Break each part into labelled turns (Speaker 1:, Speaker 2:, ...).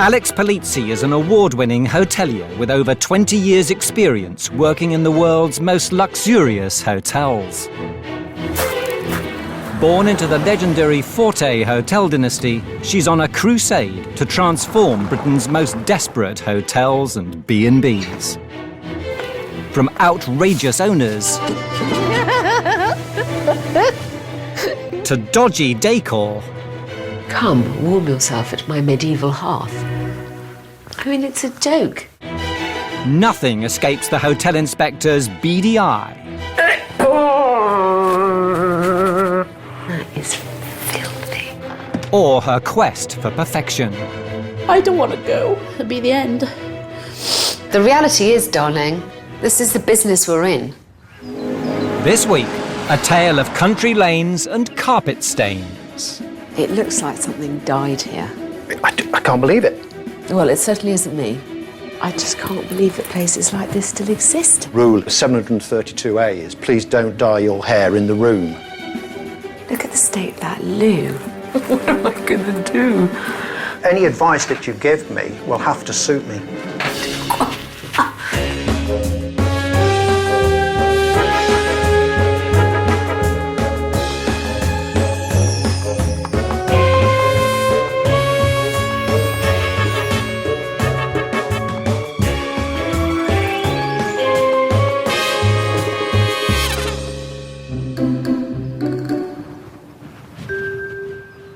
Speaker 1: Alex Polizzi is an award-winning hotelier with over 20 years' experience working in the world's most luxurious hotels. Born into the legendary Forte hotel dynasty, she's on a crusade to transform Britain's most desperate hotels and B&Bs. From outrageous owners to dodgy decor.
Speaker 2: Come, warm yourself at my medieval hearth. I mean, it's a joke.
Speaker 1: Nothing escapes the hotel inspector's beady eye.
Speaker 2: That is filthy.
Speaker 1: Or her quest for perfection.
Speaker 3: I don't want to go. It'll be the end.
Speaker 2: The reality is, darling, this is the business we're in.
Speaker 1: This week, a tale of country lanes and carpet stains.
Speaker 2: It looks like something died here.
Speaker 4: I can't believe it.
Speaker 2: Well, it certainly isn't me. I just can't believe that places like this still exist.
Speaker 4: Rule 732A is please don't dye your hair in the room.
Speaker 2: Look at the state of that loo. What am I going to do?
Speaker 4: Any advice that you give me will have to suit me.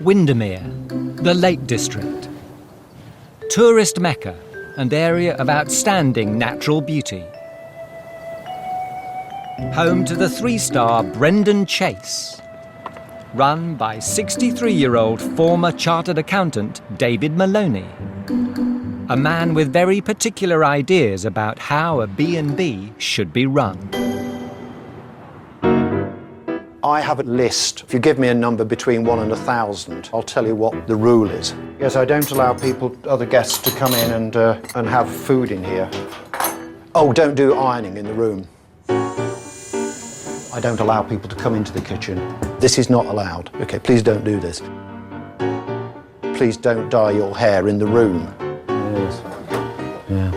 Speaker 1: Windermere, the Lake District. Tourist Mecca and area of outstanding natural beauty. Home to the 3-star Brendan Chase. Run by 63-year-old former chartered accountant David Maloney. A man with very particular ideas about how a B&B should be run.
Speaker 4: I have a list. If you give me a number between 1 and 1,000, I'll tell you what the rule is. Yes, I don't allow other guests to come in and have food in here. Oh, don't do ironing in the room. I don't allow people to come into the kitchen. This is not allowed. Okay, please don't do this. Please don't dye your hair in the room. Yes. Yeah.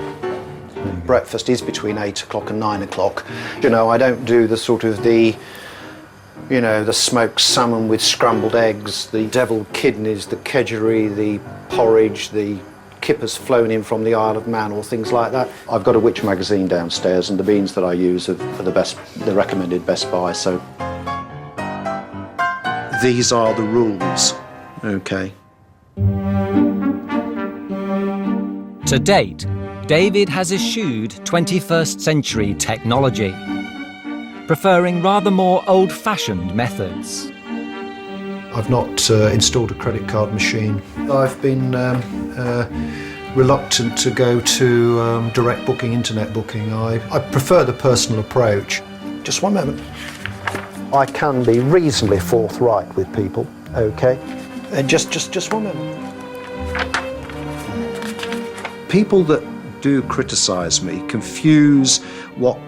Speaker 4: Breakfast is between 8 o'clock and 9 o'clock. You know, I don't do the the smoked salmon with scrambled eggs, the devilled kidneys, the kedgeree, the porridge, the kippers flown in from the Isle of Man or things like that. I've got a witch magazine downstairs and the beans that I use are the recommended best buy, so. These are the rules, okay.
Speaker 1: To date, David has eschewed 21st century technology, preferring rather more old-fashioned methods.
Speaker 4: I've not installed a credit card machine. I've been reluctant to go to direct booking, internet booking. I prefer the personal approach. Just one moment. I can be reasonably forthright with people, okay? Just one moment. People that do criticise me confuse what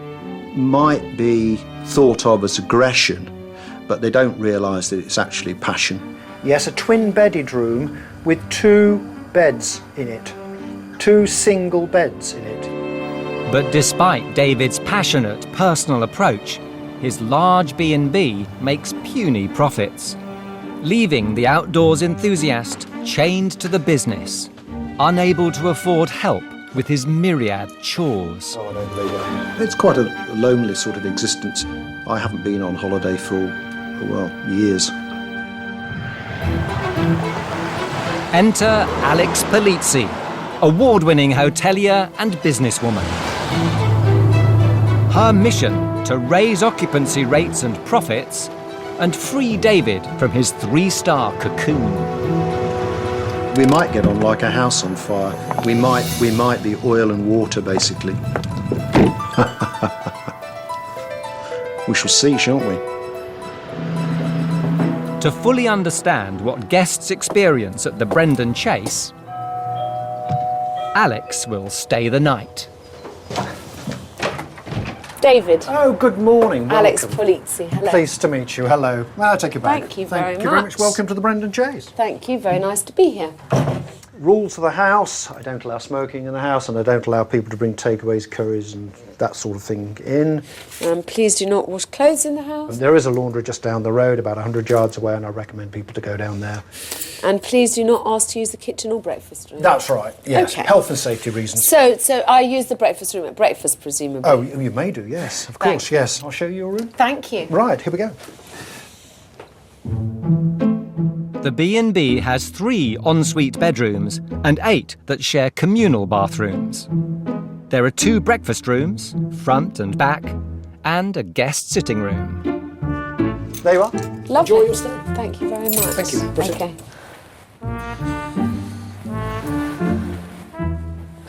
Speaker 4: might be thought of as aggression, but they don't realise that it's actually passion. Yes, a twin-bedded room with 2 beds in it. 2 single beds in it.
Speaker 1: But despite David's passionate personal approach, his large B&B makes puny profits, leaving the outdoors enthusiast chained to the business, unable to afford help with his myriad chores.
Speaker 4: Oh, I don't believe it. It's quite a lonely sort of existence. I haven't been on holiday for, years.
Speaker 1: Enter Alex Polizzi, award-winning hotelier and businesswoman. Her mission to raise occupancy rates and profits and free David from his 3-star cocoon.
Speaker 4: We might get on like a house on fire. We might be oil and water, basically. We shall see, shan't we?
Speaker 1: To fully understand what guests experience at the Brendan Chase, Alex will stay the night.
Speaker 3: David.
Speaker 4: Oh, good morning. Welcome.
Speaker 3: Alex Polizzi. Hello.
Speaker 4: Pleased to meet you. Hello. May I take you back?
Speaker 3: Thank you very
Speaker 4: much. Welcome to the Brendan Chase.
Speaker 2: Thank you, very nice to be here.
Speaker 4: rules of the house, I don't allow smoking in the house, and I don't allow people to bring takeaways, curries and that sort of thing in.
Speaker 2: Please do not wash clothes in the house.
Speaker 4: There is a laundry just down the road, about 100 yards away, and I recommend people to go down there.
Speaker 2: And please do not ask to use the kitchen or breakfast room.
Speaker 4: That's right, yes.
Speaker 2: Okay.
Speaker 4: Health and safety reasons.
Speaker 2: So I use the breakfast room at breakfast, presumably.
Speaker 4: Oh, you may do, yes, of course,
Speaker 2: Thanks.
Speaker 4: yes. I'll show you your room.
Speaker 2: Thank you.
Speaker 4: Right, here we go.
Speaker 1: The B&B has 3 ensuite bedrooms and 8 that share communal bathrooms. There are 2 breakfast rooms, front and back, and a guest sitting room.
Speaker 4: There you are.
Speaker 2: Lovely.
Speaker 4: Enjoy your stay.
Speaker 2: Thank you very much.
Speaker 4: Thank you.
Speaker 2: Okay.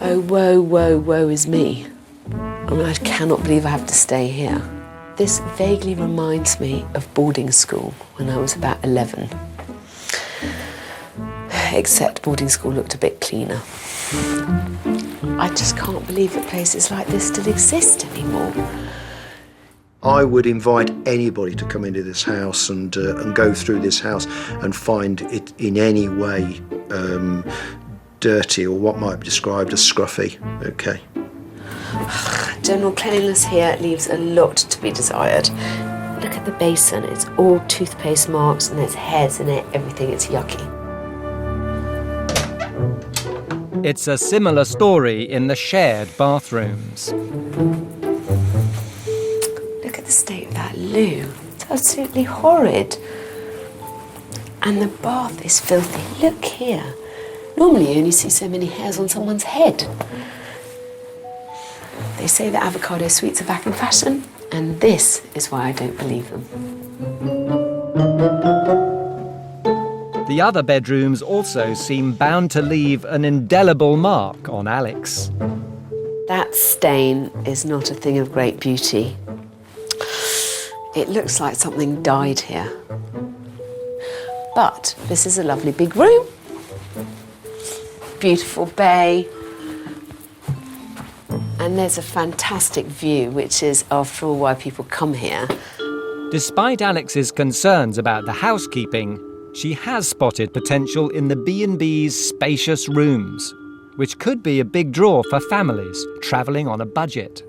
Speaker 2: Oh, woe is me. I mean, I cannot believe I have to stay here. This vaguely reminds me of boarding school when I was about 11. Except boarding school looked a bit cleaner. I just can't believe that places like this still exist anymore.
Speaker 4: I would invite anybody to come into this house and go through this house and find it in any way dirty or what might be described as scruffy. Okay.
Speaker 2: General cleanliness here leaves a lot to be desired. Look at the basin, it's all toothpaste marks and there's hairs in it, everything, it's yucky.
Speaker 1: It's a similar story in the shared bathrooms.
Speaker 2: Look at the state of that loo. It's absolutely horrid. And the bath is filthy. Look here. Normally you only see so many hairs on someone's head. They say that avocado sweets are back in fashion, and this is why I don't believe them.
Speaker 1: The other bedrooms also seem bound to leave an indelible mark on Alex.
Speaker 2: That stain is not a thing of great beauty. It looks like something died here. But this is a lovely big room. Beautiful bay. And there's a fantastic view, which is, after all, why people come here.
Speaker 1: Despite Alex's concerns about the housekeeping, she has spotted potential in the B&B's spacious rooms, which could be a big draw for families travelling on a budget.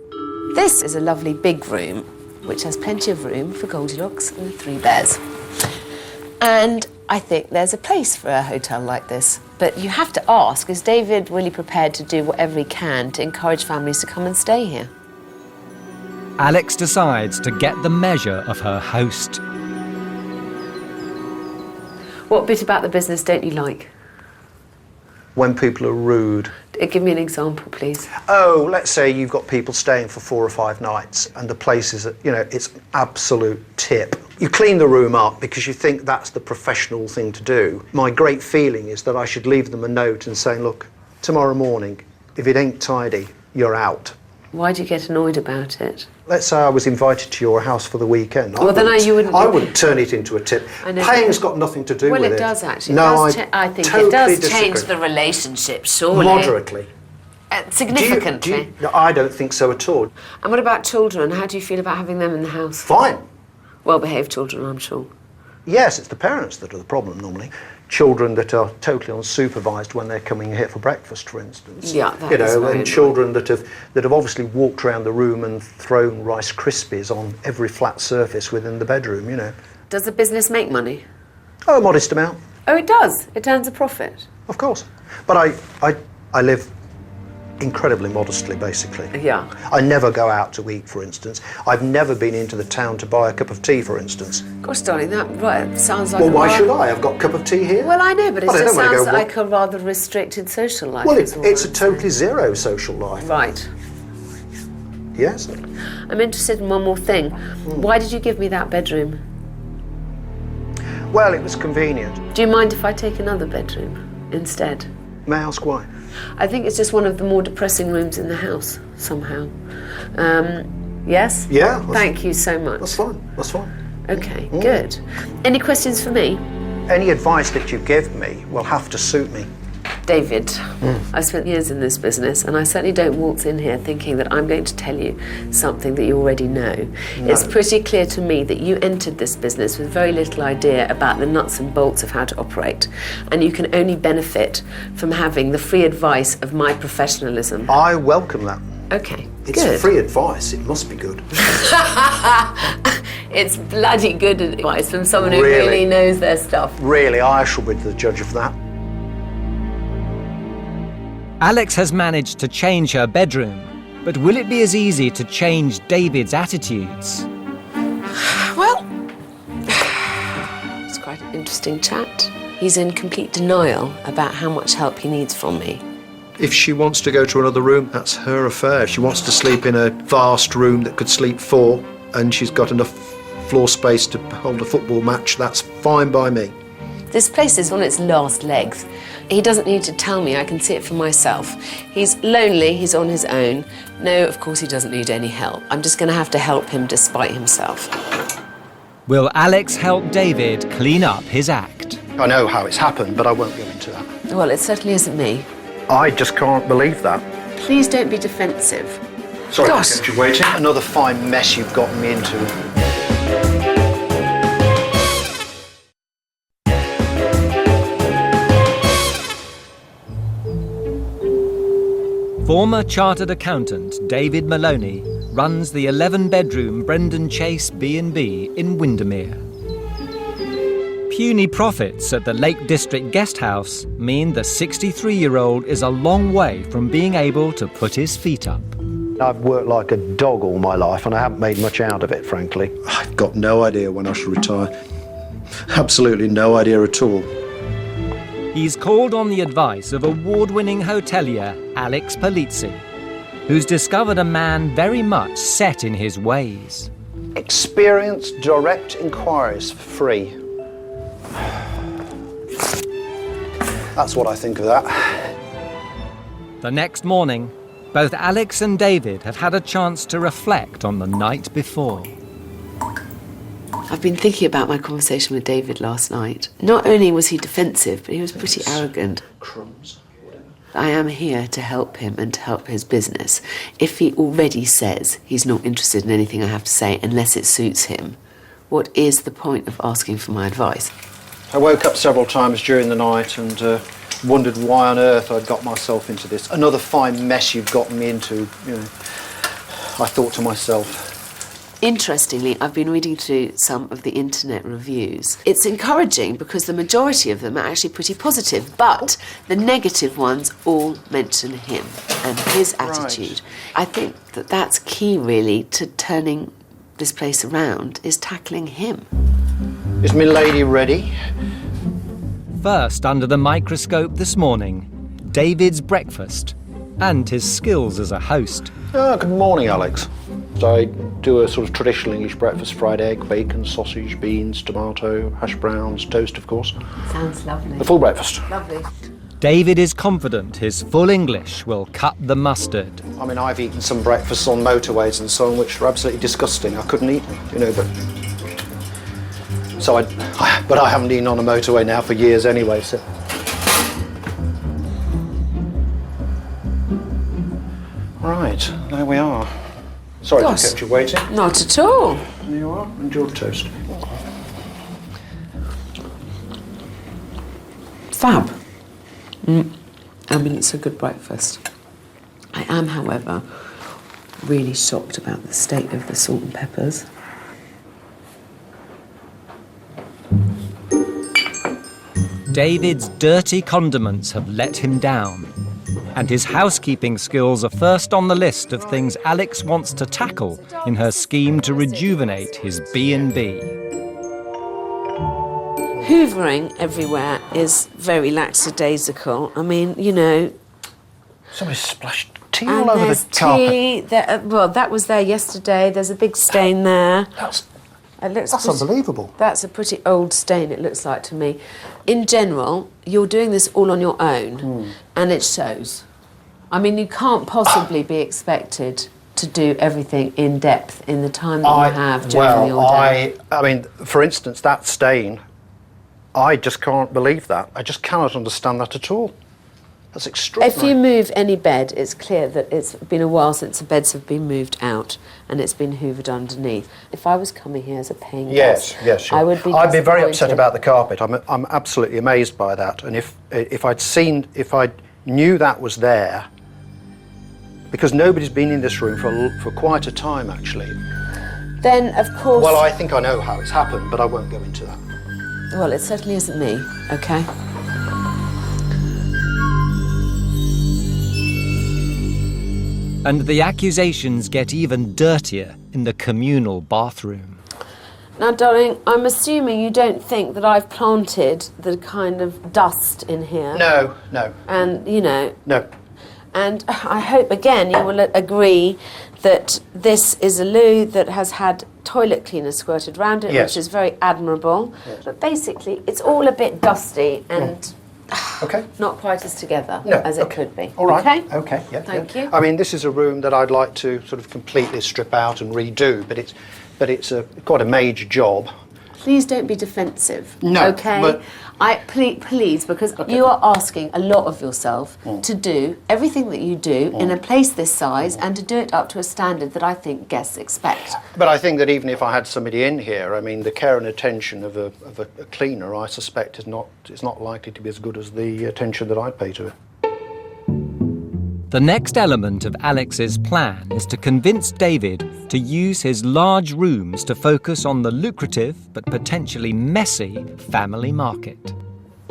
Speaker 2: This is a lovely big room, which has plenty of room for Goldilocks and the 3 bears. And I think there's a place for a hotel like this. But you have to ask, is David really prepared to do whatever he can to encourage families to come and stay here?
Speaker 1: Alex decides to get the measure of her host.
Speaker 2: What bit about the business don't you like?
Speaker 4: When people are rude.
Speaker 2: Give me an example, please.
Speaker 4: Oh, let's say you've got people staying for 4 or 5 nights and the place is, it's absolute tip. You clean the room up because you think that's the professional thing to do. My great feeling is that I should leave them a note and say, look, tomorrow morning, if it ain't tidy, you're out.
Speaker 2: Why do you get annoyed about it?
Speaker 4: Let's say I was invited to your house for the weekend.
Speaker 2: Well, you wouldn't.
Speaker 4: I wouldn't turn it into a tip. Paying's got nothing to do with it.
Speaker 2: Well, it does actually.
Speaker 4: No,
Speaker 2: I think
Speaker 4: totally
Speaker 2: it does
Speaker 4: disagree.
Speaker 2: change the relationship, surely.
Speaker 4: Moderately.
Speaker 2: Significantly.
Speaker 4: No, I don't think so at all.
Speaker 2: And what about children? How do you feel about having them in the house?
Speaker 4: Fine.
Speaker 2: Well-behaved children, I'm sure.
Speaker 4: Yes, it's the parents that are the problem normally. Children that are totally unsupervised when they're coming here for breakfast, for instance.
Speaker 2: Yeah, that is very
Speaker 4: and children that have obviously walked around the room and thrown Rice Krispies on every flat surface within the bedroom,
Speaker 2: Does the business make money?
Speaker 4: Oh, a modest amount.
Speaker 2: Oh, it does? It turns a profit?
Speaker 4: Of course. But I live incredibly modestly, basically.
Speaker 2: Yeah.
Speaker 4: I never go out to eat, for instance. I've never been into the town to buy a cup of tea, for instance.
Speaker 2: Gosh, darling, that sounds like
Speaker 4: Well, why should I? I've got a cup of tea here.
Speaker 2: Well, I know, but it
Speaker 4: I
Speaker 2: just
Speaker 4: don't wanna
Speaker 2: sounds
Speaker 4: go,
Speaker 2: like a rather restricted social life.
Speaker 4: Well,
Speaker 2: is all
Speaker 4: it's a
Speaker 2: I'm
Speaker 4: totally
Speaker 2: saying.
Speaker 4: zero social life.
Speaker 2: Right.
Speaker 4: Yes.
Speaker 2: I'm interested in one more thing. Why did you give me that bedroom?
Speaker 4: Well, it was convenient.
Speaker 2: Do you mind if I take another bedroom instead?
Speaker 4: May I ask why?
Speaker 2: I think it's just one of the more depressing rooms in the house, somehow. Yes?
Speaker 4: Yeah.
Speaker 2: Thank you so much.
Speaker 4: That's fine. That's fine.
Speaker 2: Okay, good. Any questions for me?
Speaker 4: Any advice that you give me will have to suit me.
Speaker 2: David, I've spent years in this business, and I certainly don't waltz in here thinking that I'm going to tell you something that you already know.
Speaker 4: No.
Speaker 2: It's pretty clear to me that you entered this business with very little idea about the nuts and bolts of how to operate, and you can only benefit from having the free advice of my professionalism.
Speaker 4: I welcome that.
Speaker 2: Okay,
Speaker 4: It's
Speaker 2: good.
Speaker 4: free advice. It must be good.
Speaker 2: It's bloody good advice from someone who
Speaker 4: Really?
Speaker 2: really knows their stuff.
Speaker 4: Really, I shall be the judge of that.
Speaker 1: Alex has managed to change her bedroom, but will it be as easy to change David's attitudes?
Speaker 2: Well, it's quite an interesting chat. He's in complete denial about how much help he needs from me.
Speaker 4: If she wants to go to another room, that's her affair. If she wants to sleep in a vast room that could sleep 4 and she's got enough floor space to hold a football match, that's fine by me.
Speaker 2: This place is on its last legs. He doesn't need to tell me, I can see it for myself. He's lonely, he's on his own. No, of course he doesn't need any help. I'm just going to have to help him despite himself.
Speaker 1: Will Alex help David clean up his act?
Speaker 4: I know how it's happened, but I won't go into that.
Speaker 2: Well, it certainly isn't me.
Speaker 4: I just can't believe that.
Speaker 2: Please don't be defensive.
Speaker 4: Sorry
Speaker 2: Gosh.
Speaker 4: to kept you waiting. Another fine mess you've gotten me into.
Speaker 1: Former chartered accountant David Maloney runs the 11-bedroom Brendan Chase B&B in Windermere. Puny profits at the Lake District Guesthouse mean the 63-year-old is a long way from being able to put his feet up.
Speaker 5: I've worked like a dog all my life and I haven't made much out of it, frankly.
Speaker 4: I've got no idea when I shall retire. Absolutely no idea at all.
Speaker 1: He's called on the advice of award-winning hotelier Alex Polizzi, who's discovered a man very much set in his ways.
Speaker 5: Experience direct inquiries for free.
Speaker 4: That's what I think of that.
Speaker 1: The next morning, both Alex and David have had a chance to reflect on the night before.
Speaker 2: I've been thinking about my conversation with David last night. Not only was he defensive, but he was pretty arrogant.
Speaker 4: Crumbs.
Speaker 2: I am here to help him and to help his business. If he already says he's not interested in anything I have to say unless it suits him, what is the point of asking for my advice?
Speaker 5: I woke up several times during the night and wondered why on earth I'd got myself into this. Another fine mess you've gotten me into, you know. I thought to myself.
Speaker 2: Interestingly, I've been reading through some of the internet reviews. It's encouraging because the majority of them are actually pretty positive, but the negative ones all mention him and his attitude. I think that that's key, really, to turning this place around, is tackling him.
Speaker 5: Is my lady ready?
Speaker 1: First under the microscope this morning, David's breakfast and his skills as a host.
Speaker 5: Good morning, Alex. I do a sort of traditional English breakfast: fried egg, bacon, sausage, beans, tomato, hash browns, toast, of course.
Speaker 2: Sounds lovely.
Speaker 5: The full breakfast.
Speaker 2: Lovely.
Speaker 1: David is confident his full English will cut the mustard.
Speaker 5: I mean, I've eaten some breakfasts on motorways and so on, which are absolutely disgusting. I couldn't eat them, you know, but... But I haven't eaten on a motorway now for years anyway, so... Right, there we are. Sorry
Speaker 2: Gosh.
Speaker 5: to kept you waiting.
Speaker 2: Not at all.
Speaker 5: There you are, and your toast.
Speaker 2: Fab. I mean, it's a good breakfast. I am, however, really shocked about the state of the salt and peppers.
Speaker 1: David's dirty condiments have let him down, and his housekeeping skills are first on the list of things Alex wants to tackle in her scheme to rejuvenate his B&B.
Speaker 2: Hoovering everywhere is very lackadaisical. I mean, you know...
Speaker 5: Somebody splashed tea
Speaker 2: And
Speaker 5: all over
Speaker 2: there's
Speaker 5: the carpet.
Speaker 2: tea. Well, that was there yesterday. There's a big stain there.
Speaker 5: That's
Speaker 2: It looks
Speaker 5: That's
Speaker 2: pretty-
Speaker 5: unbelievable.
Speaker 2: That's a pretty old stain, it looks like to me. In general, you're doing this all on your own, and it shows. I mean, you can't possibly be expected to do everything in depth in the time that you have during your day.
Speaker 5: I mean, for instance, that stain, I just can't believe that. I just cannot understand that at all. That's extraordinary.
Speaker 2: If you move any bed, it's clear that it's been a while since the beds have been moved out and it's been hoovered underneath. If I was coming here as a paying guest,
Speaker 5: yes, sure.
Speaker 2: I would be
Speaker 5: I'd be very upset
Speaker 2: disappointed.
Speaker 5: about the carpet. I'm absolutely amazed by that. And if I knew that was there, because nobody's been in this room for quite a time, actually.
Speaker 2: Then, of course...
Speaker 5: Well, I think I know how it's happened, but I won't go into that.
Speaker 2: Well, it certainly isn't me, OK?
Speaker 1: And the accusations get even dirtier in the communal bathroom.
Speaker 2: Now, darling, I'm assuming you don't think that I've planted the kind of dust in here.
Speaker 5: No.
Speaker 2: And, you know...
Speaker 5: No.
Speaker 2: And I hope, again, you will agree that this is a loo that has had toilet cleaner squirted round it,
Speaker 5: Yes.
Speaker 2: which is very admirable. Yes. But basically, it's all a bit dusty and
Speaker 5: Okay.
Speaker 2: not quite as together
Speaker 5: No,
Speaker 2: as it
Speaker 5: okay.
Speaker 2: could be.
Speaker 5: All right.
Speaker 2: Okay?
Speaker 5: Okay. Yeah.
Speaker 2: Thank
Speaker 5: yeah.
Speaker 2: you.
Speaker 5: I mean, this is a room that I'd like to sort of completely strip out and redo, but it's quite a major job.
Speaker 2: Please don't be defensive.
Speaker 5: No,
Speaker 2: Okay?
Speaker 5: but-
Speaker 2: Please, because you are asking a lot of yourself to do everything that you do in a place this size and to do it up to a standard that I think guests expect.
Speaker 5: But I think that even if I had somebody in here, I mean, the care and attention of a cleaner, I suspect, is not likely to be as good as the attention that I pay to it.
Speaker 1: The next element of Alex's plan is to convince David to use his large rooms to focus on the lucrative but potentially messy family market.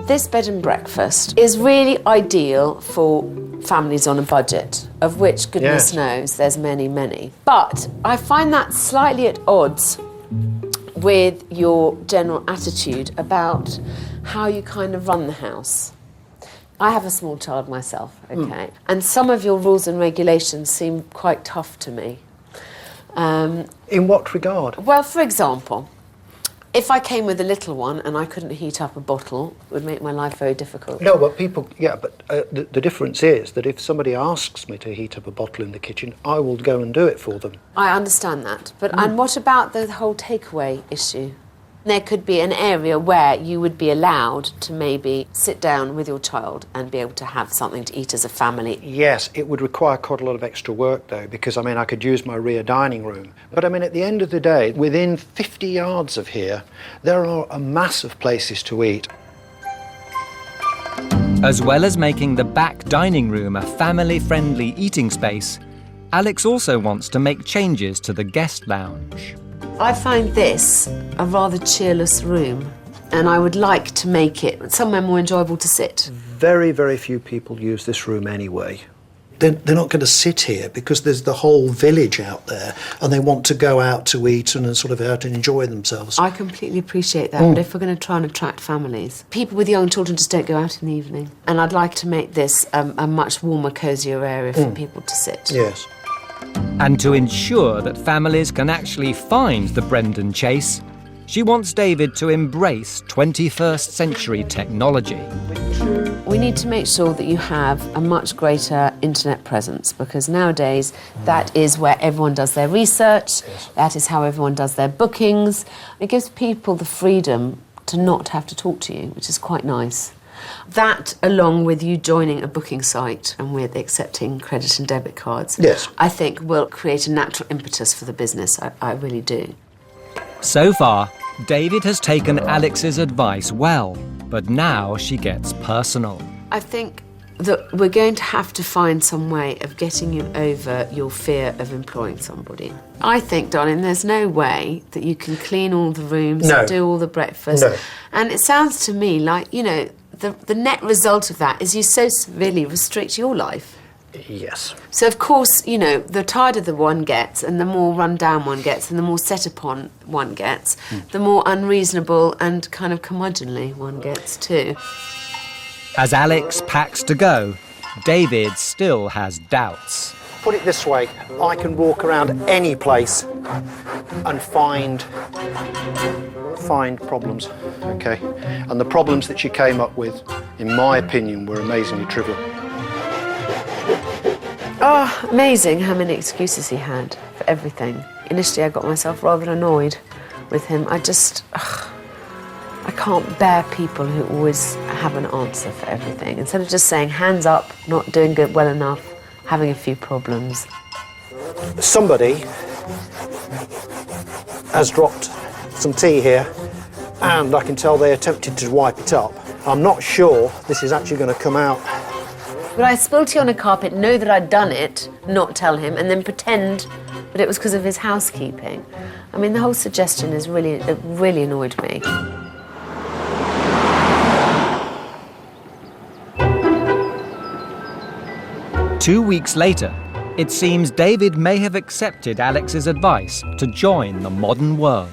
Speaker 2: This bed and breakfast is really ideal for families on a budget, of which goodness
Speaker 5: Yes.
Speaker 2: knows there's many, many. But I find that slightly at odds with your general attitude about how you kind of run the house. I have a small child myself, okay? And some of your rules and regulations seem quite tough to me.
Speaker 5: In what regard?
Speaker 2: Well, for example, if I came with a little one and I couldn't heat up a bottle, it would make my life very difficult.
Speaker 5: No, but the difference is that if somebody asks me to heat up a bottle in the kitchen, I will go and do it for them.
Speaker 2: I understand that. But and what about the whole takeaway issue? There could be an area where you would be allowed to maybe sit down with your child and be able to have something to eat as a family.
Speaker 5: Yes, it would require quite a lot of extra work, though, because, I mean, I could use my rear dining room. But, I mean, at the end of the day, within 50 yards of here, there are a mass of places to eat.
Speaker 1: As well as making the back dining room a family-friendly eating space, Alex also wants to make changes to the guest lounge.
Speaker 2: I find this a rather cheerless room, and I would like to make it somewhere more enjoyable to sit.
Speaker 5: Very, very few people use this room anyway. They're not going to sit here because there's the whole village out there and they want to go out to eat and sort of out and enjoy themselves.
Speaker 2: I completely appreciate that, but if we're going to try and attract families, people with young children just don't go out in the evening. And I'd like to make this a much warmer, cosier area for people to sit.
Speaker 5: Yes.
Speaker 1: And to ensure that families can actually find the Brendan Chase, she wants David to embrace 21st century technology.
Speaker 2: We need to make sure that you have a much greater internet presence, because nowadays that is where everyone does their research, that is how everyone does their bookings. It gives people the freedom to not have to talk to you, which is quite nice. That, along with you joining a booking site and with accepting credit and debit cards,
Speaker 5: Yes.
Speaker 2: I think will create a natural impetus for the business. I really do.
Speaker 1: So far, David has taken Alex's advice well, but now she gets personal.
Speaker 2: I think that we're going to have to find some way of getting you over your fear of employing somebody. I think, darling, there's no way that you can clean all the rooms
Speaker 5: No.
Speaker 2: and do all the breakfast.
Speaker 5: No.
Speaker 2: And it sounds to me like, you know, the net result of that is you so severely restrict your life.
Speaker 5: Yes.
Speaker 2: So, of course, you know, the tighter the one gets and the more run down one gets and the more set upon one gets, the more unreasonable and kind of curmudgeonly one gets too.
Speaker 1: As Alex packs to go, David still has doubts.
Speaker 5: Put it this way, I can walk around any place and find problems, okay? And the problems that she came up with, in my opinion, were amazingly trivial.
Speaker 2: Oh, amazing how many excuses he had for everything. Initially, I got myself rather annoyed with him. I can't bear people who always have an answer for everything. Instead of just saying, hands up, not doing good well enough, having a few problems.
Speaker 5: Somebody has dropped some tea here, and I can tell they attempted to wipe it up. I'm not sure this is actually going to come out.
Speaker 2: Would I spill tea on a carpet, know that I'd done it, not tell him, and then pretend that it was because of his housekeeping? I mean, the whole suggestion is it really annoyed me.
Speaker 1: Two weeks later, it seems David may have accepted Alex's advice to join the modern world.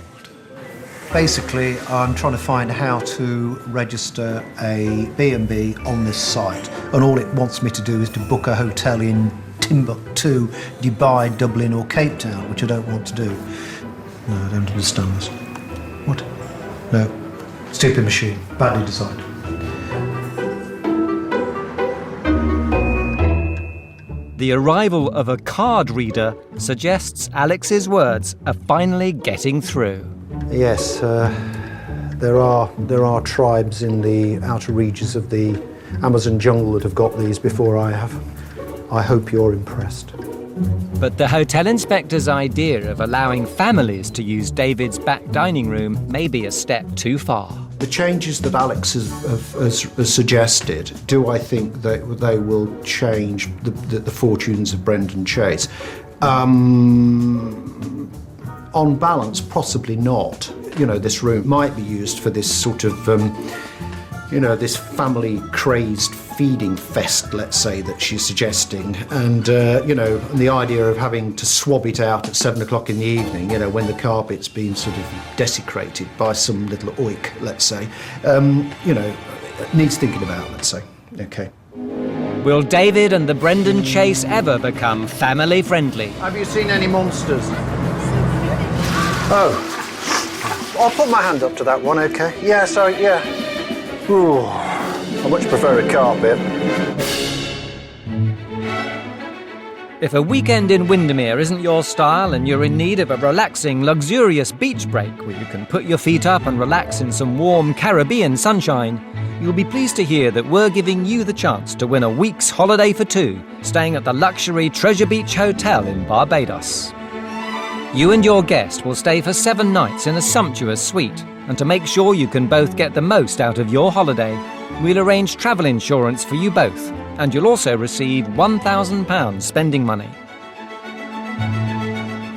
Speaker 4: Basically, I'm trying to find how to register a B&B on this site, and all it wants me to do is to book a hotel in Timbuktu, Dubai, Dublin or Cape Town, which I don't want to do. No, I don't understand this. What? No. Stupid machine. Badly designed.
Speaker 1: The arrival of a card reader suggests Alex's words are finally getting through.
Speaker 5: Yes, there are tribes in the outer reaches of the Amazon jungle that have got these before I have. I hope you're impressed.
Speaker 1: But the hotel inspector's idea of allowing families to use David's back dining room may be a step too far.
Speaker 4: The changes that Alex has suggested, do I think that they will change the fortunes of Brendan Chase? On balance, possibly not. You know, this room might be used for this sort of, this family-crazed feeding fest, let's say, that she's suggesting. And, the idea of having to swab it out at 7 o'clock in the evening, when the carpet's been sort of desecrated by some little oik, let's say, needs thinking about, let's say. Okay.
Speaker 1: Will David and the Brendan Chase ever become family-friendly?
Speaker 5: Have you seen any monsters? Oh, I'll put my hand up to that one, okay? Yeah, sorry, yeah. Ooh, I much prefer a carpet.
Speaker 1: If a weekend in Windermere isn't your style and you're in need of a relaxing, luxurious beach break where you can put your feet up and relax in some warm Caribbean sunshine, you'll be pleased to hear that we're giving you the chance to win a week's holiday for two, staying at the luxury Treasure Beach Hotel in Barbados. You and your guest will stay for 7 nights in a sumptuous suite, and to make sure you can both get the most out of your holiday, we'll arrange travel insurance for you both, and you'll also receive £1,000 spending money.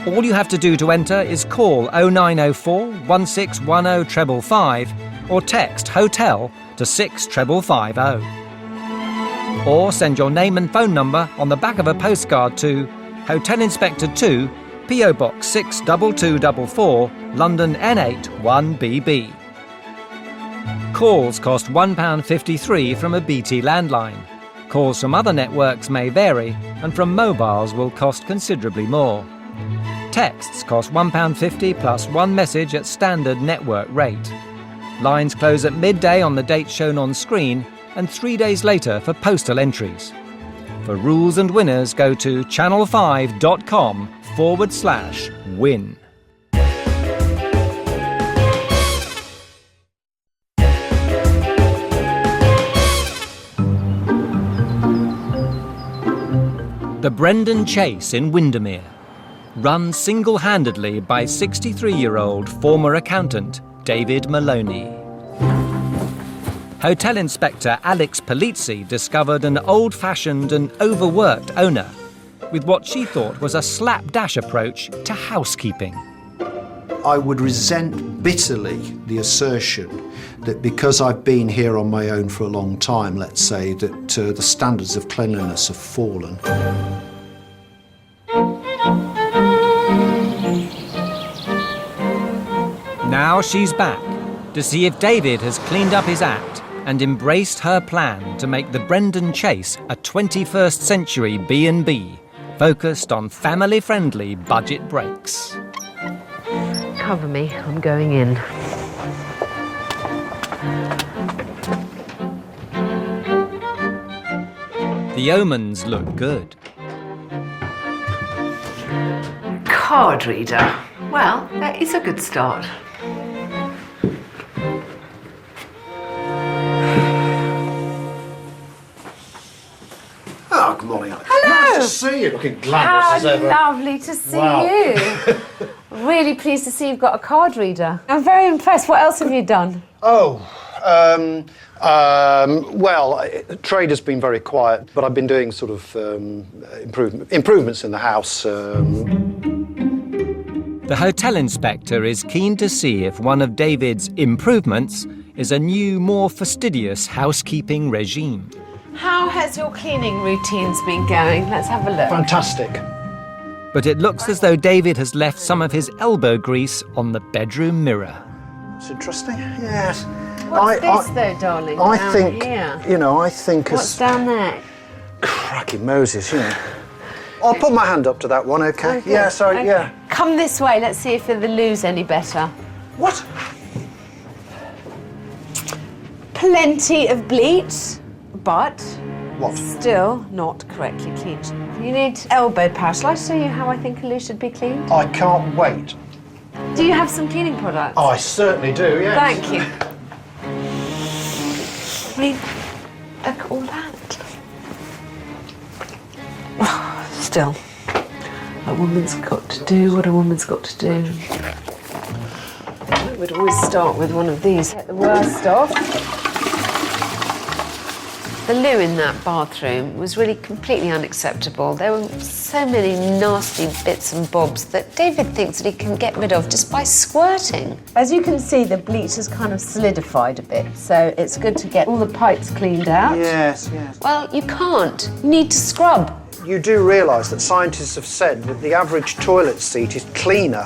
Speaker 1: All you have to do to enter is call 0904 1610 555 or text HOTEL to 65550. Or send your name and phone number on the back of a postcard to Hotel Inspector 2, P.O. Box 62244, London N8 1BB. Calls cost £1.53 from a BT landline. Calls from other networks may vary, and from mobiles will cost considerably more. Texts cost £1.50 plus one message at standard network rate. Lines close at midday on the date shown on screen, and 3 days later for postal entries. For rules and winners, go to channel5.com/win. The Brendan Chase in Windermere, run single-handedly by 63-year-old former accountant David Maloney. Hotel Inspector Alex Polizzi discovered an old-fashioned and overworked owner with what she thought was a slapdash approach to housekeeping.
Speaker 4: I would resent bitterly the assertion that because I've been here on my own for a long time, let's say, that the standards of cleanliness have fallen.
Speaker 1: Now she's back to see if David has cleaned up his act and embraced her plan to make the Brendan Chase a 21st century B&B, focused on family-friendly budget breaks.
Speaker 2: Cover me, I'm going in.
Speaker 1: The omens look good.
Speaker 2: Card reader. Well, that is a good start.
Speaker 4: Good morning, Alex.
Speaker 2: Hello.
Speaker 4: Nice to see you. Looking
Speaker 2: How
Speaker 4: glamorous as ever.
Speaker 2: lovely to see
Speaker 4: Wow.
Speaker 2: you. Really pleased to see you've got a card reader. I'm very impressed. What else have you done?
Speaker 5: Well, trade has been very quiet, but I've been doing sort of improvements in the house.
Speaker 1: The hotel inspector is keen to see if one of David's improvements is a new, more fastidious housekeeping regime.
Speaker 2: How has your cleaning routines been going? Let's have a look.
Speaker 5: Fantastic.
Speaker 1: But it looks as though David has left some of his elbow grease on the bedroom mirror.
Speaker 5: It's interesting. Yes.
Speaker 2: What's this though, darling?
Speaker 5: I
Speaker 2: down
Speaker 5: think,
Speaker 2: here?
Speaker 5: you know, I think
Speaker 2: What's down there?
Speaker 5: Cracky Moses, you know. I'll put my hand up to that one, okay? Yeah, sorry,
Speaker 2: Okay.
Speaker 5: yeah.
Speaker 2: Come this way. Let's see if the loo's any better.
Speaker 5: What?
Speaker 2: Plenty of bleach, but
Speaker 5: What?
Speaker 2: still not correctly cleaned. You need elbow power. Shall I show you how I think a loo should be cleaned?
Speaker 5: I can't wait.
Speaker 2: Do you have some cleaning products?
Speaker 5: I certainly do, yes.
Speaker 2: Thank you. I mean, look at all that. Still, a woman's got to do what a woman's got to do. I would always start with one of these. Get the worst off. The loo in that bathroom was really completely unacceptable. There were so many nasty bits and bobs that David thinks that he can get rid of just by squirting. As you can see, the bleach has kind of solidified a bit, so it's good to get all the pipes cleaned out.
Speaker 5: Yes, yes.
Speaker 2: Well, you can't. You need to scrub.
Speaker 5: You do realise that scientists have said that the average toilet seat is cleaner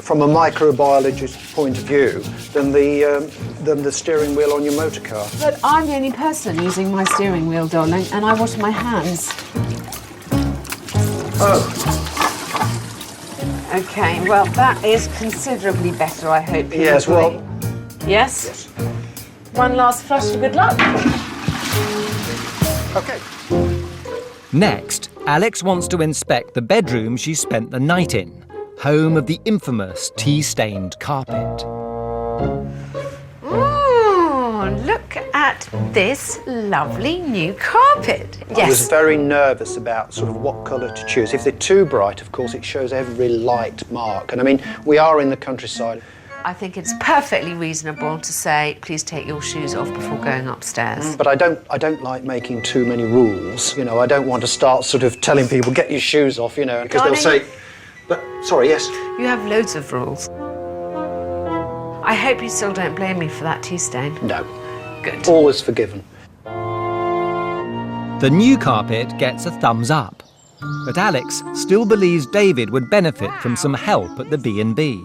Speaker 5: from a microbiologist's point of view than the steering wheel on your motor car.
Speaker 2: But I'm the only person using my steering wheel, darling, and I wash my hands.
Speaker 5: Oh.
Speaker 2: Okay, well, that is considerably better, I hope. you
Speaker 5: Yes,
Speaker 2: agree.
Speaker 5: well...
Speaker 2: Yes?
Speaker 5: Yes.
Speaker 2: One last flush for good luck.
Speaker 5: OK.
Speaker 1: Next, Alex wants to inspect the bedroom she spent the night in, home of the infamous tea-stained carpet.
Speaker 2: Oh, look at this lovely new carpet.
Speaker 5: I was
Speaker 2: Yes.
Speaker 5: very nervous about sort of what colour to choose. If they're too bright, of course, it shows every light mark. And I mean, we are in the countryside.
Speaker 2: I think it's perfectly reasonable to say, please take your shoes off before going upstairs.
Speaker 5: But I don't like making too many rules. You know, I don't want to start sort of telling people, get your shoes off, you know, because they'll
Speaker 2: Darling.
Speaker 5: say... But, sorry, yes.
Speaker 2: You have loads of rules. I hope you still don't blame me for that tea stain.
Speaker 5: No.
Speaker 2: Good.
Speaker 5: Always forgiven.
Speaker 1: The new carpet gets a thumbs up, but Alex still believes David would benefit from some help at the B&B.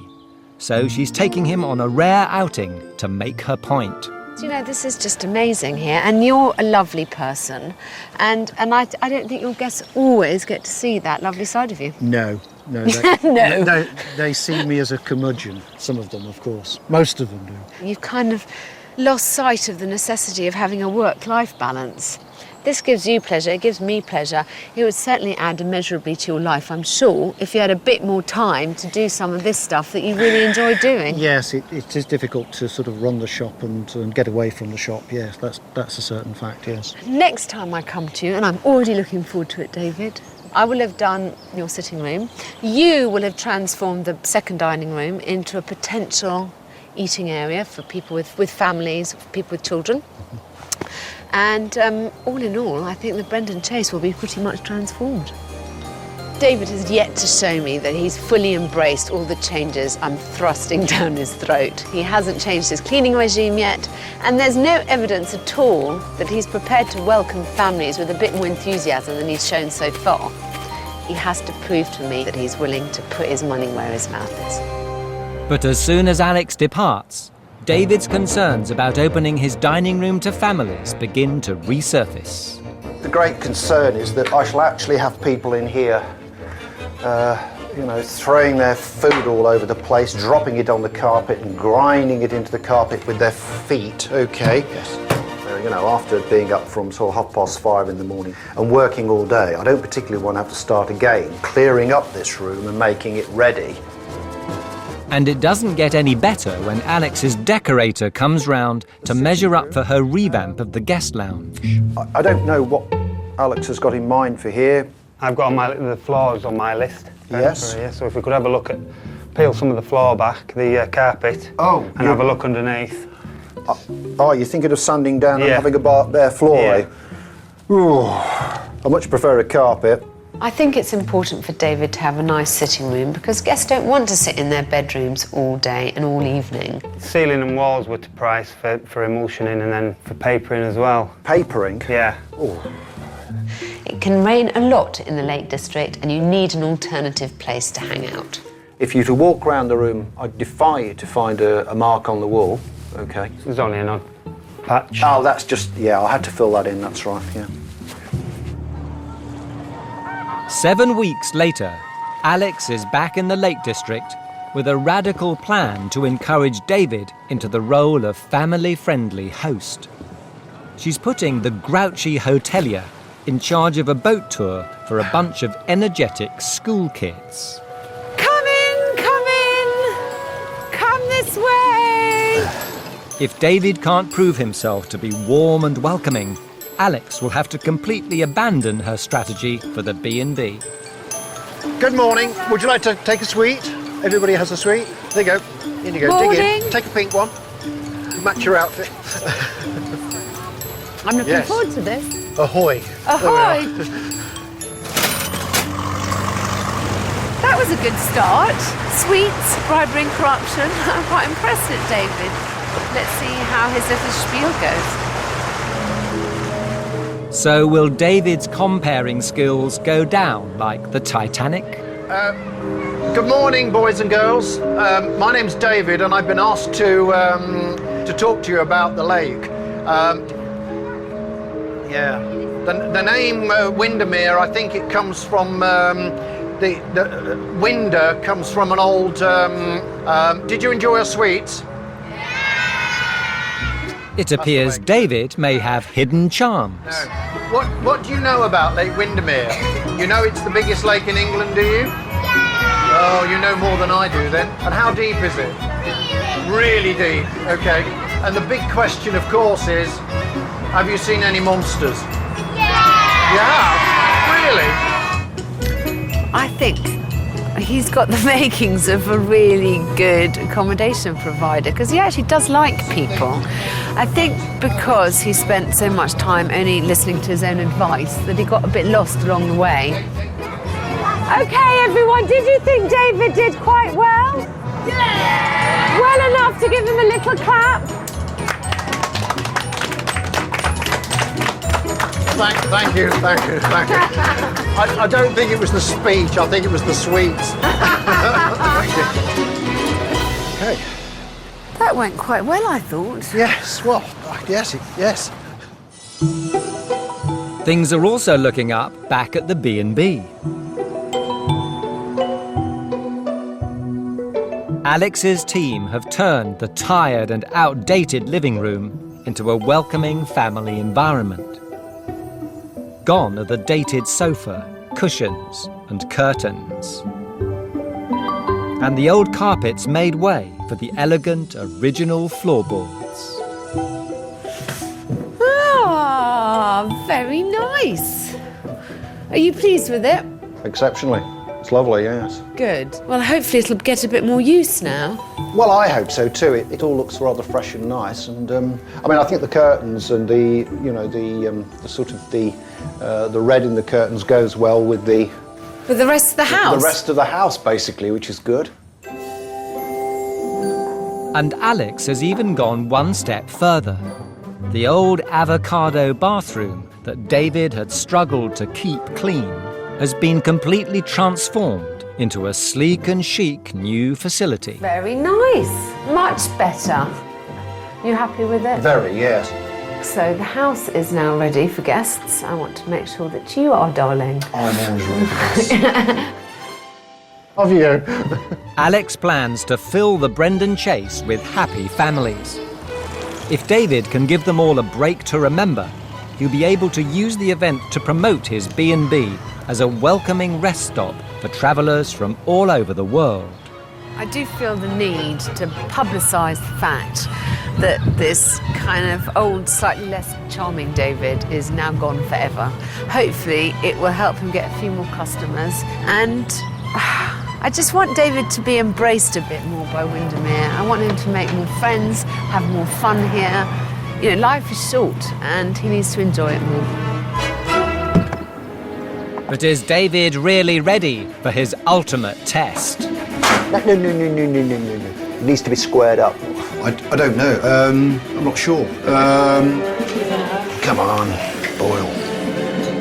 Speaker 1: So she's taking him on a rare outing to make her point.
Speaker 2: You know, this is just amazing here, and you're a lovely person, and I don't think your guests always get to see that lovely side of you.
Speaker 5: No. They,
Speaker 2: No.
Speaker 5: they see me as a curmudgeon. Some of them, of course. Most of them do.
Speaker 2: You've kind of lost sight of the necessity of having a work-life balance. This gives you pleasure, it gives me pleasure. It would certainly add immeasurably to your life, I'm sure, if you had a bit more time to do some of this stuff that you really enjoy doing.
Speaker 5: Yes, it is difficult to sort of run the shop and get away from the shop. Yes, that's a certain fact, yes.
Speaker 2: Next time I come to you, and I'm already looking forward to it, David, I will have done your sitting room. You will have transformed the second dining room into a potential eating area for people with families, for people with children. And all in all, I think the Brendan Chase will be pretty much transformed. David has yet to show me that he's fully embraced all the changes I'm thrusting down his throat. He hasn't changed his cleaning regime yet, and there's no evidence at all that he's prepared to welcome families with a bit more enthusiasm than he's shown so far. He has to prove to me that he's willing to put his money where his mouth is.
Speaker 1: But as soon as Alex departs, David's concerns about opening his dining room to families begin to resurface.
Speaker 5: The great concern is that I shall actually have people in here, you know, throwing their food all over the place, dropping it on the carpet and grinding it into the carpet with their feet, okay? Yes. You know, after being up from sort of 5:30 in the morning and working all day, I don't particularly want to have to start again, clearing up this room and making it ready.
Speaker 1: And it doesn't get any better when Alex's decorator comes round to measure up for her revamp of the guest lounge.
Speaker 5: I don't know Alex has got in mind for here.
Speaker 6: I've got the floors on my list.
Speaker 5: Yes.
Speaker 6: For here. So if we could have a look at, peel some of the floor back, the carpet, and have a look underneath.
Speaker 5: Oh, you're thinking of sanding down and
Speaker 6: Yeah.
Speaker 5: having a bare floor,
Speaker 6: Yeah.
Speaker 5: eh? Ooh, I much prefer a carpet.
Speaker 2: I think it's important for David to have a nice sitting room because guests don't want to sit in their bedrooms all day and all evening.
Speaker 6: Ceiling and walls were to price for emulsioning and then for papering as well.
Speaker 5: Papering?
Speaker 6: Yeah.
Speaker 2: It can rain a lot in the Lake District and you need an alternative place to hang out.
Speaker 5: If you were to walk around the room, I'd defy you to find a mark on the wall. Okay.
Speaker 6: There's only an odd patch.
Speaker 5: Oh, that's just, yeah, I had to fill that in, that's right, yeah.
Speaker 1: 7 weeks later, Alex is back in the Lake District with a radical plan to encourage David into the role of family-friendly host. She's putting the grouchy hotelier in charge of a boat tour for a bunch of energetic school kids.
Speaker 2: Come in, come this way.
Speaker 1: If David can't prove himself to be warm and welcoming, Alex will have to completely abandon her strategy for the B&B.
Speaker 5: Good morning. Would you like to take a sweet? Everybody has a sweet. There you go. In you go. Dig
Speaker 2: Morning.
Speaker 5: in. Take a pink one. Match your outfit.
Speaker 2: I'm looking
Speaker 5: Yes.
Speaker 2: forward to this.
Speaker 5: Ahoy.
Speaker 2: Ahoy! That was a good start. Sweets, bribery and corruption. I'm quite impressed with David. Let's see how his little spiel goes.
Speaker 1: So will David's comparing skills go down like the Titanic?
Speaker 5: Good morning, boys and girls. My name's David, and I've been asked to talk to you about the lake. Yeah, the name Windermere, I think it comes from the Winder comes from an old. Did you enjoy your sweets?
Speaker 1: It appears David may have hidden charms.
Speaker 5: No. What do you know about Lake Windermere? You know it's the biggest lake in England, do you? Oh, you know more than I do then. And how deep is it? Really deep. Okay. And the big question, of course, is, have you seen any monsters? Yeah. You have? Really?
Speaker 2: I think he's got the makings of a really good accommodation provider because he actually does like people. I think because he spent so much time only listening to his own advice that he got a bit lost along the way. Okay, everyone, did you think David did quite well? Yeah! Well enough to give him a little clap?
Speaker 5: Thank you. I don't think it was the speech, I think it was the sweets. Thank you. Okay.
Speaker 2: That went quite well, I thought.
Speaker 5: Yes, well, yes.
Speaker 1: Things are also looking up back at the B&B. Alex's team have turned the tired and outdated living room into a welcoming family environment. Gone are the dated sofa, cushions and curtains. And the old carpets made way for the elegant, original floorboards.
Speaker 2: Ah, very nice. Are you pleased with it?
Speaker 5: Exceptionally. It's lovely, yes.
Speaker 2: Good. Well, hopefully it'll get a bit more use now.
Speaker 5: Well, I hope so too. It all looks rather fresh and nice, and I mean, I think the curtains and the sort of the red in the curtains goes well with the
Speaker 2: rest of the house.
Speaker 5: The rest of the house, basically, which is good.
Speaker 1: And Alex has even gone one step further. The old avocado bathroom that David had struggled to keep clean has been completely transformed into a sleek and chic new facility.
Speaker 2: Very nice. Much better. You happy with it?
Speaker 5: Very, yes.
Speaker 2: So the house is now ready for guests. I want to make sure that you are, darling.
Speaker 5: I'm always ready for this. Of you.
Speaker 1: Alex plans to fill the Brendan Chase with happy families. If David can give them all a break to remember, he'll be able to use the event to promote his B&B as a welcoming rest stop for travellers from all over the world.
Speaker 2: I do feel the need to publicise the fact that this kind of old, slightly less charming David is now gone forever. Hopefully, it will help him get a few more customers. And I just want David to be embraced a bit more by Windermere. I want him to make more friends, have more fun here. You know, life is short and he needs to enjoy it more.
Speaker 1: But is David really ready for his ultimate test?
Speaker 5: No. It needs to be squared up.
Speaker 4: I don't know. I'm not sure. Come on, boil.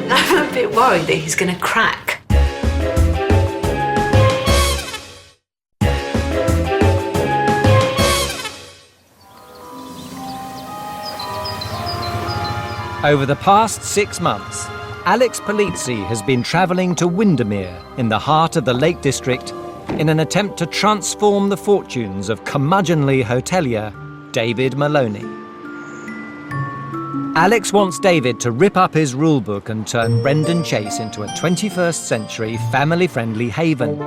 Speaker 2: I'm a bit worried that he's going to crack.
Speaker 1: Over the past 6 months, Alex Polizzi has been travelling to Windermere in the heart of the Lake District in an attempt to transform the fortunes of curmudgeonly hotelier David Maloney. Alex wants David to rip up his rulebook and turn Brendan Chase into a 21st century family-friendly haven.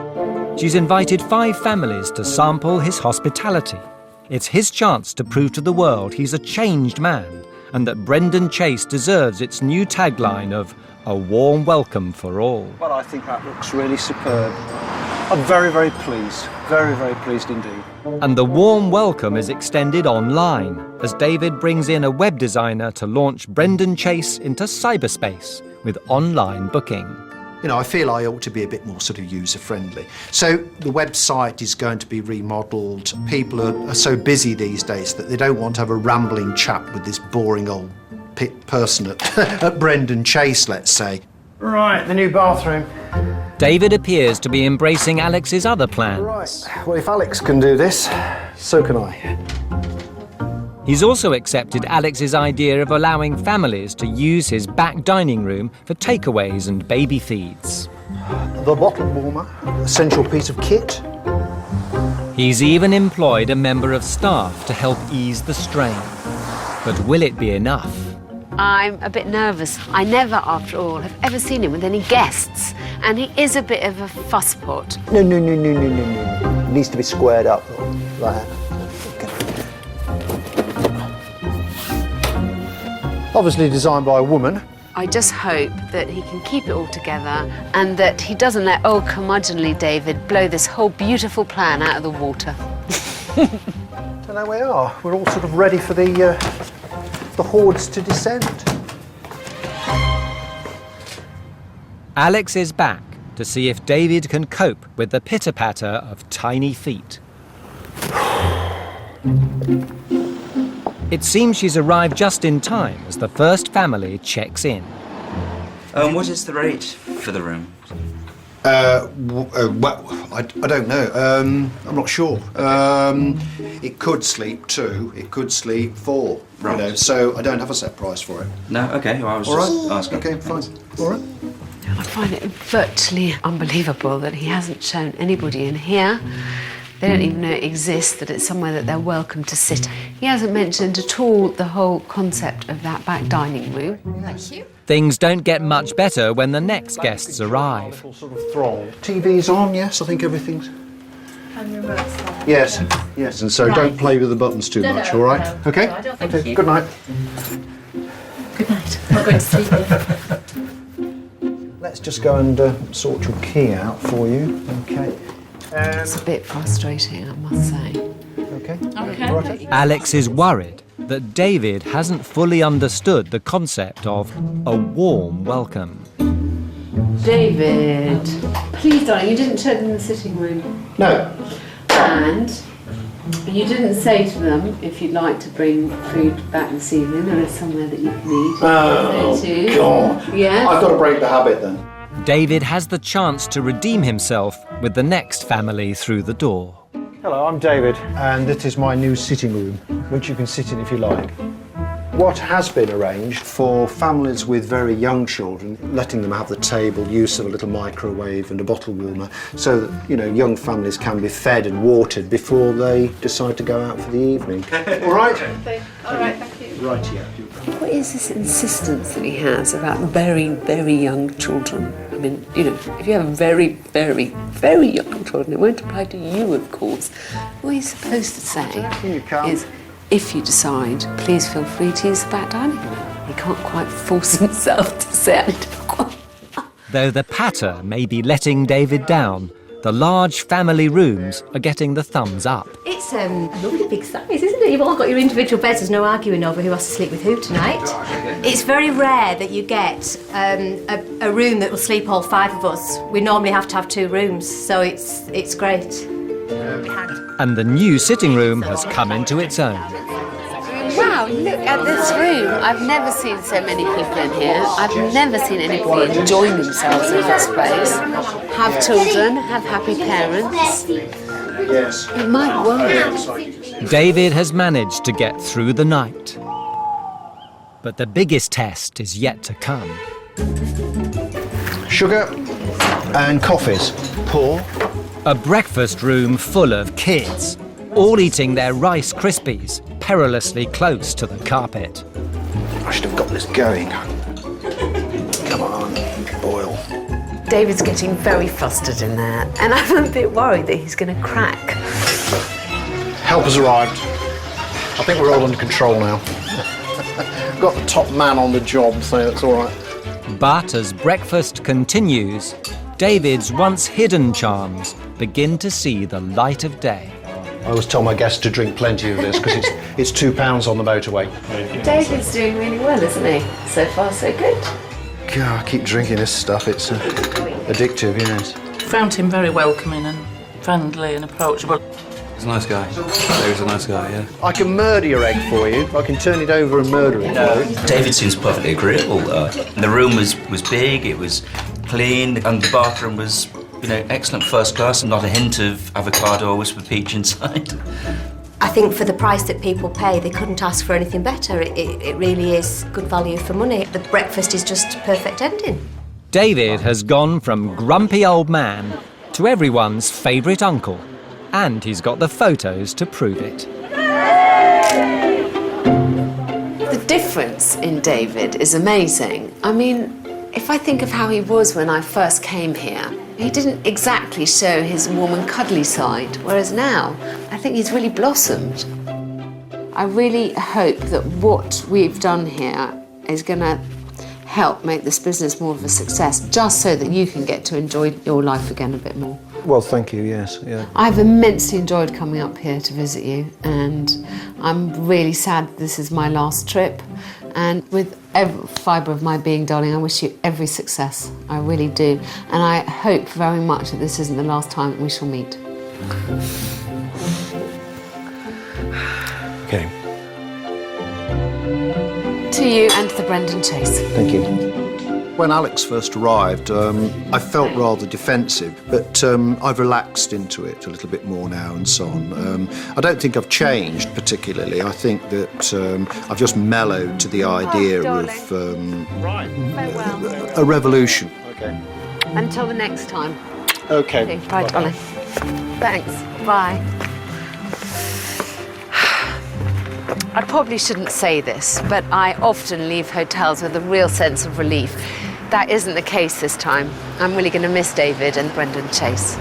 Speaker 1: She's invited 5 families to sample his hospitality. It's his chance to prove to the world he's a changed man and that Brendan Chase deserves its new tagline of a warm welcome for all.
Speaker 4: Well, I think that looks really superb. I'm very, very pleased. Very, very pleased indeed.
Speaker 1: And the warm welcome is extended online as David brings in a web designer to launch Brendan Chase into cyberspace with online booking.
Speaker 4: You know, I feel I ought to be a bit more sort of user-friendly. So the website is going to be remodelled. People are so busy these days that they don't want to have a rambling chat with this boring old person at Brendan Chase, let's say.
Speaker 5: Right, the new bathroom.
Speaker 1: David appears to be embracing Alex's other plans.
Speaker 5: Right, well, if Alex can do this, so can I.
Speaker 1: He's also accepted Alex's idea of allowing families to use his back dining room for takeaways and baby feeds.
Speaker 5: The bottle warmer, essential piece of kit.
Speaker 1: He's even employed a member of staff to help ease the strain. But will it be enough?
Speaker 2: I'm a bit nervous. I never, after all, have ever seen him with any guests. And he is a bit of a fusspot.
Speaker 5: No. It needs to be squared up like that. Obviously designed by a woman.
Speaker 2: I just hope that he can keep it all together and that he doesn't let old curmudgeonly David blow this whole beautiful plan out of the water.
Speaker 5: So there we are. We're all sort of ready for the hordes to descend.
Speaker 1: Alex is back to see if David can cope with the pitter-patter of tiny feet. It seems she's arrived just in time as the first family checks in.
Speaker 7: What is the rate for the room?
Speaker 4: Well, I don't know. I'm not sure. It could sleep 2, it could sleep 4.
Speaker 7: Right.
Speaker 4: You know, so I don't have a set price for it.
Speaker 7: No, okay, well, I was
Speaker 4: All
Speaker 7: just
Speaker 4: right.
Speaker 7: asking.
Speaker 4: Okay, fine. All right.
Speaker 2: I find it virtually unbelievable that he hasn't shown anybody in here. They don't even know it exists, that it's somewhere that they're welcome to sit. He hasn't mentioned at all the whole concept of that back dining room. Thank you.
Speaker 1: Things don't get much better when the next guests arrive.
Speaker 5: Little sort of throng. TV's on, yes, I think everything's...
Speaker 3: And remote's on.
Speaker 5: Yes, and so don't play with the buttons too much, all right?
Speaker 3: No.
Speaker 5: Okay?
Speaker 3: No, I don't think
Speaker 5: Okay,
Speaker 3: you.
Speaker 5: good night.
Speaker 3: Good night. I'm not going to sleep here.
Speaker 5: Let's just go and sort your key out for you, okay?
Speaker 2: It's a bit frustrating, I must say.
Speaker 5: Okay.
Speaker 3: Okay.
Speaker 5: Right.
Speaker 1: Alex is worried that David hasn't fully understood the concept of a warm welcome.
Speaker 2: David, please, darling, you didn't show them the sitting room.
Speaker 5: No.
Speaker 2: And you didn't say to them if you'd like to bring food back this evening. There is somewhere that you can eat.
Speaker 5: Oh,
Speaker 2: too.
Speaker 5: God.
Speaker 2: Yes.
Speaker 5: I've got to break the habit then.
Speaker 1: David has the chance to redeem himself with the next family through the door.
Speaker 5: Hello, I'm David, and this is my new sitting room, which you can sit in if you like. What has been arranged for families with very young children, letting them have the table, use of a little microwave and a bottle warmer, so that, you know, young families can be fed and watered before they decide to go out for the evening. All right?
Speaker 3: All right, thank you.
Speaker 5: Right, yeah.
Speaker 2: What is this insistence that he has about very, very young children? I mean, you know, if you have very, very, very young children, it won't apply to you, of course. What he's supposed to say
Speaker 5: You can't.
Speaker 2: is, if you decide, please feel free to use the back dining room. He can't quite force himself to sit.
Speaker 1: Though the patter may be letting David down, the large family rooms are getting the thumbs up.
Speaker 3: It's a lovely big size, isn't it? You've all got your individual beds. There's no arguing over who has to sleep with who tonight. It's very rare that you get a room that will sleep all 5 of us. We normally have to have 2 rooms, so it's great.
Speaker 1: And the new sitting room has come into its own.
Speaker 2: Wow, look at this room. I've never seen so many people in here. I've never seen anybody enjoying themselves in this place. Have children, have happy parents.
Speaker 4: Yes.
Speaker 2: It might work.
Speaker 1: David has managed to get through the night. But the biggest test is yet to come.
Speaker 5: Sugar and coffees. Pour.
Speaker 1: A breakfast room full of kids, all eating their Rice Krispies, perilously close to the carpet.
Speaker 5: I should have got this going. Come on, boil.
Speaker 2: David's getting very flustered in there, and I'm a bit worried that he's going to crack.
Speaker 5: Help has arrived. I think we're all under control now. Got the top man on the job, so that's all right.
Speaker 1: But as breakfast continues, David's once hidden charms begin to see the light of day.
Speaker 5: I always tell my guests to drink plenty of this because it's £2 on the motorway.
Speaker 2: David's doing really well, isn't he? So far, so good.
Speaker 5: God, I keep drinking this stuff. It's addictive, yes.
Speaker 8: Found him very welcoming and friendly and approachable.
Speaker 7: He's a nice guy. David's a nice guy, yeah.
Speaker 5: I can murder your egg for you. I can turn it over and murder it for you.
Speaker 7: David seems perfectly agreeable. The room was big, it was clean, and the bathroom was, excellent, first class, and not a hint of avocado or whispered peach inside.
Speaker 3: I think for the price that people pay, they couldn't ask for anything better. It really is good value for money. The breakfast is just a perfect ending.
Speaker 1: David has gone from grumpy old man to everyone's favourite uncle, and he's got the photos to prove it.
Speaker 2: The difference in David is amazing. I mean, if I think of how he was when I first came here, he didn't exactly show his warm and cuddly side, whereas now, I think he's really blossomed. I really hope that what we've done here is going to help make this business more of a success, just so that you can get to enjoy your life again a bit more.
Speaker 5: Well, thank you, yes, yeah.
Speaker 2: I've immensely enjoyed coming up here to visit you, and I'm really sad this is my last trip. And with every fibre of my being, darling, I wish you every success. I really do. And I hope very much that this isn't the last time we shall meet.
Speaker 5: Okay.
Speaker 2: To you and to the Brendan Chase.
Speaker 5: Thank you.
Speaker 4: When Alex first arrived, I felt rather defensive, but I've relaxed into it a little bit more now and so on. I don't think I've changed particularly. I think that I've just mellowed to the idea of a revolution.
Speaker 5: Okay.
Speaker 2: Until the next time.
Speaker 5: Okay.
Speaker 2: Bye, darling. Thanks. Bye. I probably shouldn't say this, but I often leave hotels with a real sense of relief. That isn't the case this time. I'm really going to miss David and Brendan Chase.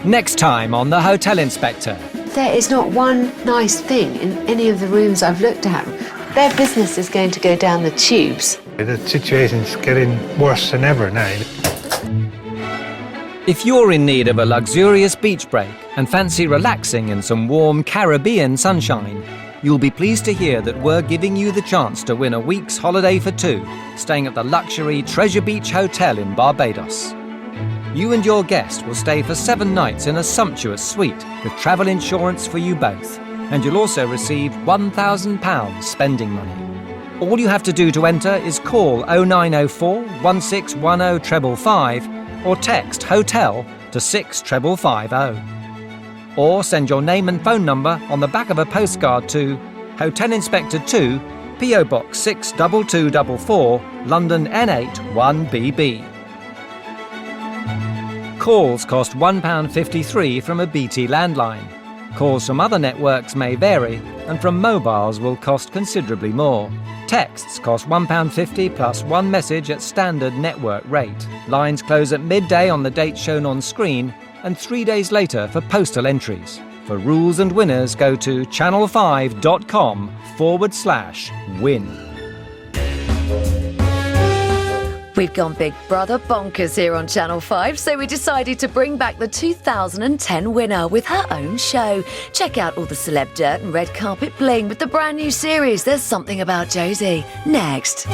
Speaker 1: Next time on The Hotel Inspector.
Speaker 2: There is not one nice thing in any of the rooms I've looked at. Their business is going to go down the tubes.
Speaker 6: The situation's getting worse than ever now.
Speaker 1: If you're in need of a luxurious beach break and fancy relaxing in some warm Caribbean sunshine, you'll be pleased to hear that we're giving you the chance to win a week's holiday for 2, staying at the luxury Treasure Beach Hotel in Barbados. You and your guest will stay for 7 nights in a sumptuous suite with travel insurance for you both, and you'll also receive £1,000 spending money. All you have to do to enter is call 0904 1610 555 or text HOTEL to 65550. Or send your name and phone number on the back of a postcard to Hotel Inspector 2, PO Box 62244, London N8 1BB. Calls cost £1.53 from a BT landline. Calls from other networks may vary, and from mobiles will cost considerably more. Texts cost £1.50 plus one message at standard network rate. Lines close at midday on the date shown on screen, and 3 days later for postal entries. For rules and winners, go to channel5.com/win.
Speaker 9: We've gone Big Brother bonkers here on Channel 5, so we decided to bring back the 2010 winner with her own show. Check out all the celeb dirt and red carpet bling with the brand new series There's Something About Josie. Next.